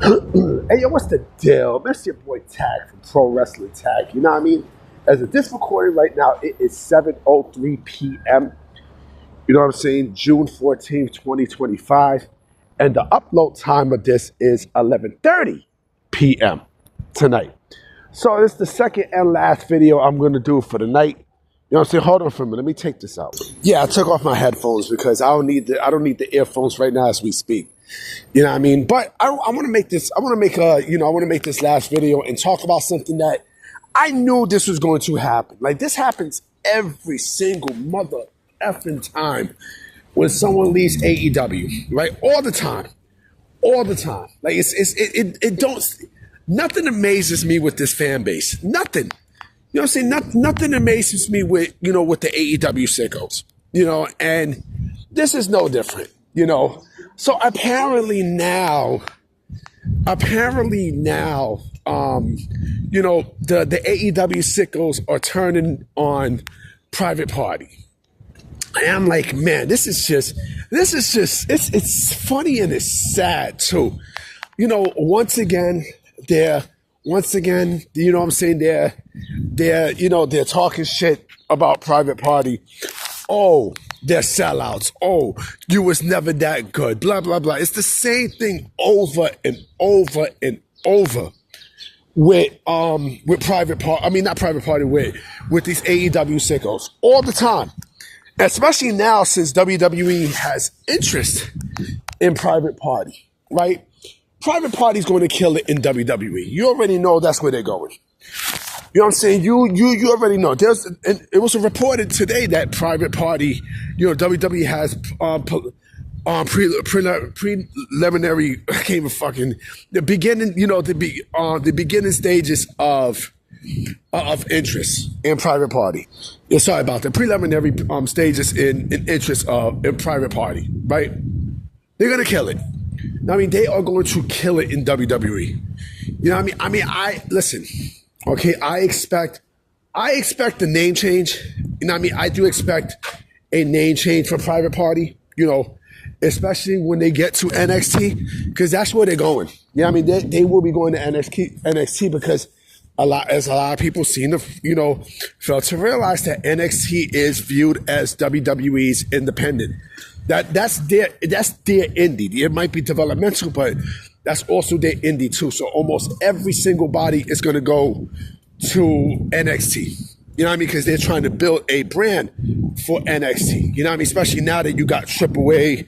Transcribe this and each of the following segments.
Hey, yo, what's the deal? That's your boy Tag from Pro Wrestling Tag. You know what I mean? As of this recording right now, it is 7:03 p.m. You know what I'm saying? June 14th, 2025. And the upload time of this is 11:30 p.m. tonight. So it's the second and last video I'm going to do for the night. You know what I'm saying? Hold on for a minute. Let me take this out. Yeah, I took off my headphones because I don't need the earphones right now as we speak. You know what I mean? But I want to make this. I want to make this last video and talk about something that I knew this was going to happen. Like, this happens every single mother effing time when someone leaves AEW, right? All the time. Like, it don't. Nothing amazes me with this fan base. Nothing. You know what I'm saying? Nothing amazes me with the AEW Sickos. And this is no different. So apparently now, the AEW Sickos are turning on Private Party. And I'm like, man, this is just, it's funny and it's sad too. Once again, you know what I'm saying? They're talking shit about Private Party. Oh, they're sellouts. Oh, you was never that good. Blah, blah, blah. It's the same thing over and over and over with Private Party. I mean, not Private Party, with these AEW Sickos. All the time. Especially now since WWE has interest in Private Party, right? Private Party's going to kill it in WWE. You already know that's where they're going. You know what I'm saying? You already know. It was reported today that Private Party, WWE has preliminary. I can't even fucking the beginning. The beginning stages of interest in Private Party. Yeah, sorry about the preliminary stages in interest in Private Party. Right? They're gonna kill it. I mean, they are going to kill it in WWE. You know what I mean? I listen. Okay, I expect the name change. You know what I mean? I do expect a name change for Private Party, especially when they get to NXT, because that's where they're going. You know what I mean? They will be going to NXT because a lot of people fail to realize that NXT is viewed as WWE's independent. That's their indie. It might be developmental, but that's also their indie too. So almost every single body is going to go to NXT. You know what I mean? Because they're trying to build a brand for NXT. You know what I mean? Especially now that you got AAA.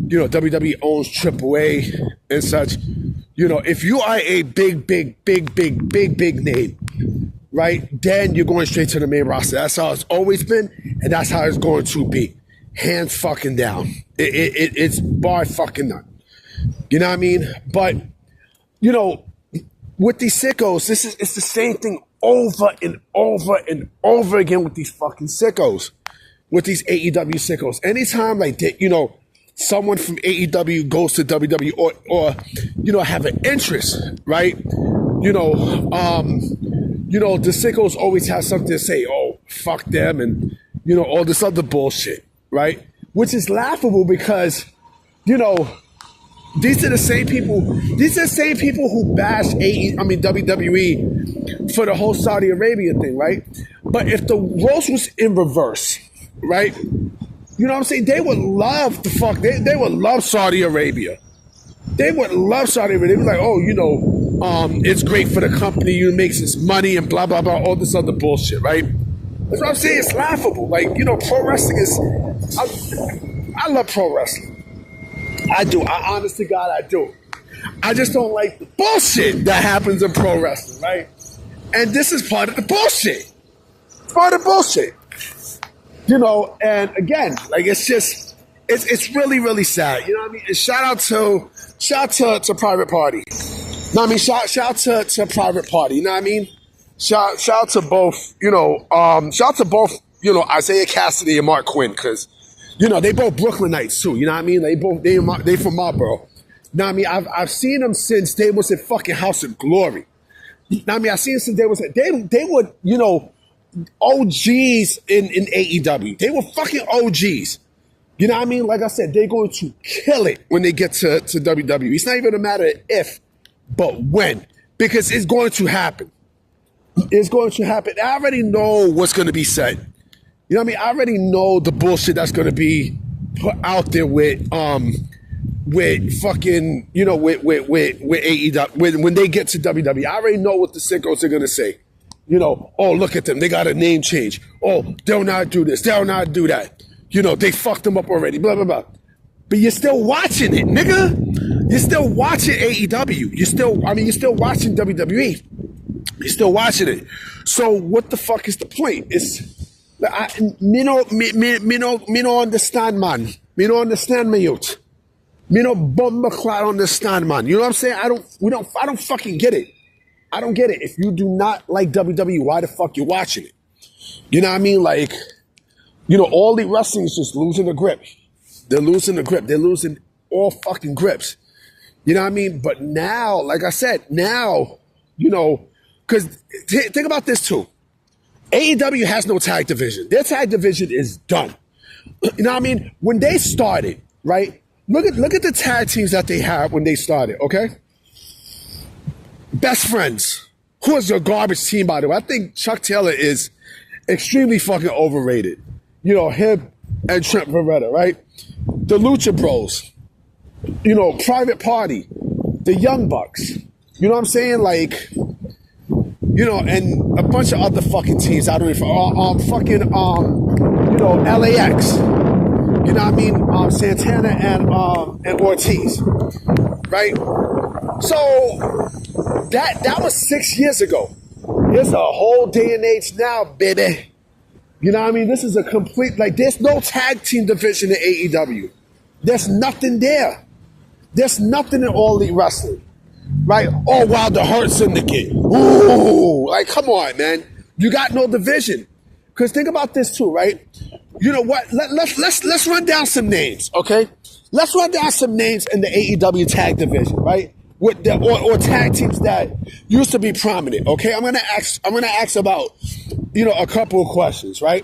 WWE owns AAA and such. If you are a big name, right? Then you're going straight to the main roster. That's how it's always been, and that's how it's going to be. Hands fucking down. It's bar fucking none. You know what I mean? But, with these Sickos, it's the same thing over and over and over again with these fucking Sickos, with these AEW Sickos. Anytime like that, someone from AEW goes to WWE or have an interest, right? The Sickos always have something to say. Oh, fuck them, and all this other bullshit, right? Which is laughable because, these are the same people. These are the same people who bashed WWE for the whole Saudi Arabia thing, right? But if the roles was in reverse, right? You know what I'm saying? They would love the fuck. They would love Saudi Arabia. They would love Saudi Arabia. They'd be like, oh, it's great for the company. You makes this money and blah blah blah. All this other bullshit, right? That's what I'm saying. It's laughable. Like, pro wrestling is. I love pro wrestling. I do. Honest to God, I do. I just don't like the bullshit that happens in pro wrestling, right? And this is part of the bullshit. It's part of the bullshit. And again, like, it's really, really sad. You know what I mean? And shout out to Private Party. No, I mean, shout out to Private Party. You know what I mean? Shout out to both, Isaiah Cassidy and Mark Quinn, because they both Brooklynites too. You know what I mean? They from Marlboro. Now I mean, I've seen them since they was in fucking House of Glory. Now I mean, I've seen them since they were OGs in AEW. They were fucking OGs. You know what I mean? Like I said, they're going to kill it when they get to WWE. It's not even a matter of if. but when? Because it's going to happen. It's going to happen. I already know what's going to be said. You know what I mean? I already know the bullshit that's going to be put out there with fucking, you know, with AEW, when they get to WWE. I already know what the sickos are going to say. You know, oh, look at them. They got a name change. Oh, they'll not do this. They'll not do that. You know, they fucked them up already. Blah, blah, blah. But you're still watching it, nigga. You're still watching AEW. You're still watching WWE. You're still watching it. So what the fuck is the point? It's, me no understand, man. Me no understand, my youth. Me no bomba clot understand, man. You know what I'm saying? I don't fucking get it. I don't get it. If you do not like WWE, why the fuck you watching it? You know what I mean? Like, you know, all the wrestling is just losing the grip. They're losing the grip. They're losing all fucking grips. You know what I mean? But now, like I said, now, you know, because think about this too. AEW has no tag division. Their tag division is done. You know what I mean? When they started, right? Look at the tag teams that they had when they started, okay? Best Friends, who is a garbage team, by the way. I think Chuck Taylor is extremely fucking overrated. You know, him and Trent Beretta, right? The Lucha Bros, you know, Private Party, the Young Bucks. You know what I'm saying? Like, you know, and a bunch of other fucking teams. I don't even, you know, LAX. You know what I mean? Santana and Ortiz, right? So that was 6 years ago. It's a whole day and age now, baby. You know what I mean? This is a complete, like, there's no tag team division in AEW. There's nothing there. There's nothing in All Elite Wrestling, right? Oh, wow, the Hurt Syndicate. Ooh, like, come on, man. You got no division. Because think about this too, right? You know what? Let's run down some names, okay? Let's run down some names in the AEW tag division, right? With the, or tag teams that used to be prominent, okay? I'm gonna ask about, you know, a couple of questions, right?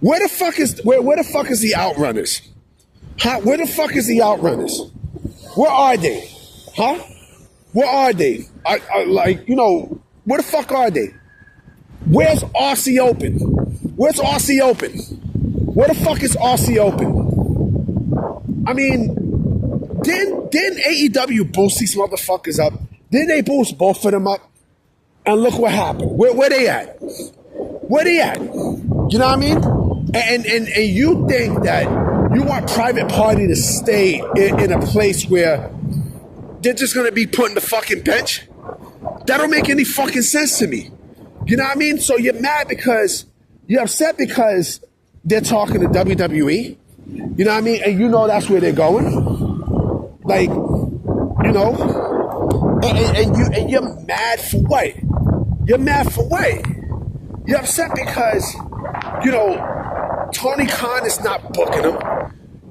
Where the fuck is the Outrunners? Huh? Where the fuck is the Outrunners? Where are they? Huh? Where are they? Like, you know, where the fuck are they? Where's RC Open? Where's RC Open? Where the fuck is RC Open? I mean, didn't AEW boost these motherfuckers up? Didn't they boost both of them up? And look what happened. Where they at? Where they at? You know what I mean? And you think that you want Private Party to stay in a place where they're just gonna be put in the fucking bench? That don't make any fucking sense to me. You know what I mean? So you're mad because you're upset because they're talking to WWE. You know what I mean? And you know that's where they're going. Like, you know, and you're mad for what? You're mad for what? You're upset because, you know, Tony Khan is not booking him.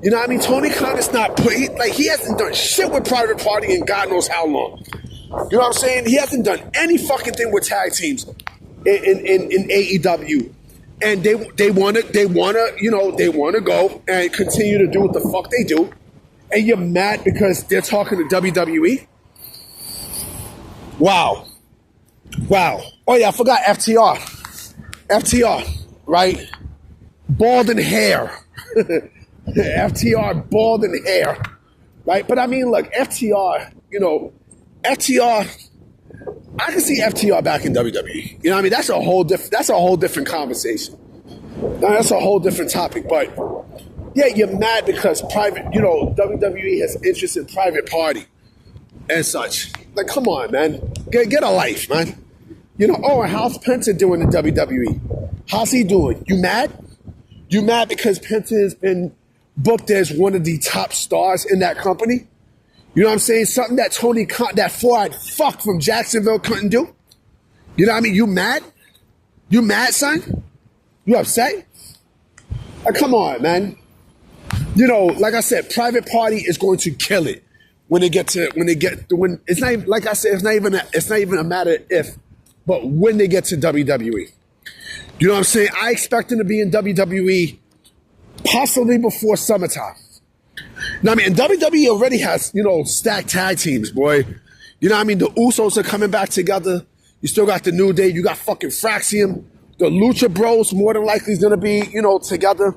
You know what I mean? Tony Khan is not he hasn't done shit with Private Party in God knows how long. You know what I'm saying? He hasn't done any fucking thing with tag teams in AEW. And they wanna go and continue to do what the fuck they do. And you're mad because they're talking to WWE? Wow. Oh yeah, I forgot FTR. FTR, right? Bald and hair. FTR, bald and hair. Right? But I mean, look, FTR, you know, FTR, I can see FTR back in WWE. You know what I mean? That's a whole different conversation. Now, that's a whole different topic. But yeah, you're mad because WWE has interest in Private Party and such. Like, come on, man. Get a life, man. You know, oh, and how's Penta doing in WWE? How's he doing? You mad? You mad because Penta has been booked as one of the top stars in that company? You know what I'm saying? Something that Tony Khan, that four-eyed fuck from Jacksonville couldn't do? You know what I mean? You mad? You mad, son? You upset? Like, come on, man. You know, like I said, Private Party is going to kill it when it's not even, like I said, it's not even a matter of if, but when they get to WWE. You know what I'm saying? I expect them to be in WWE possibly before summertime. Now, I mean, WWE already has, you know, stacked tag teams, boy. You know what I mean? The Usos are coming back together. You still got the New Day. You got fucking Fraxium. The Lucha Bros more than likely is gonna be, together.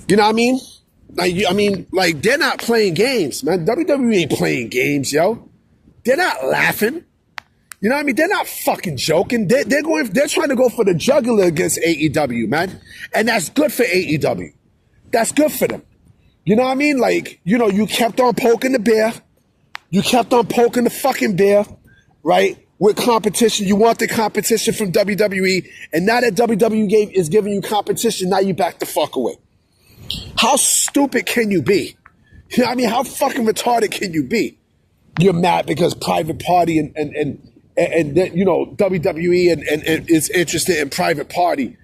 You know what I mean? Like they're not playing games, man. WWE ain't playing games, yo. They're not laughing. You know what I mean? They're not fucking joking. They're trying to go for the jugular against AEW, man. And that's good for AEW. That's good for them. You know what I mean? Like, you kept on poking the bear. You kept on poking the fucking bear, right? With competition. You want the competition from WWE. And now that WWE is giving you competition, now you back the fuck away. How stupid can you be? You know what I mean? How fucking retarded can you be? You're mad because Private Party and WWE and is interested in Private Party.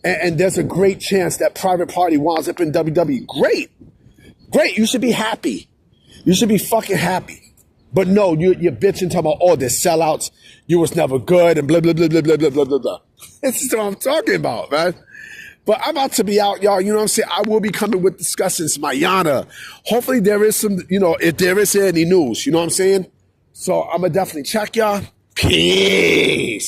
And there's a great chance that Private Party winds up in WWE. Great. You should be happy. You should be fucking happy. But no, you're bitching talking about, they're sellouts. You was never good and blah, blah, blah, blah, blah, blah, blah, blah. This is what I'm talking about, man. But I'm about to be out, y'all. You know what I'm saying? I will be coming with discussions mañana. Hopefully there is some, if there is any news. You know what I'm saying? So I'm going to definitely check y'all. Peace.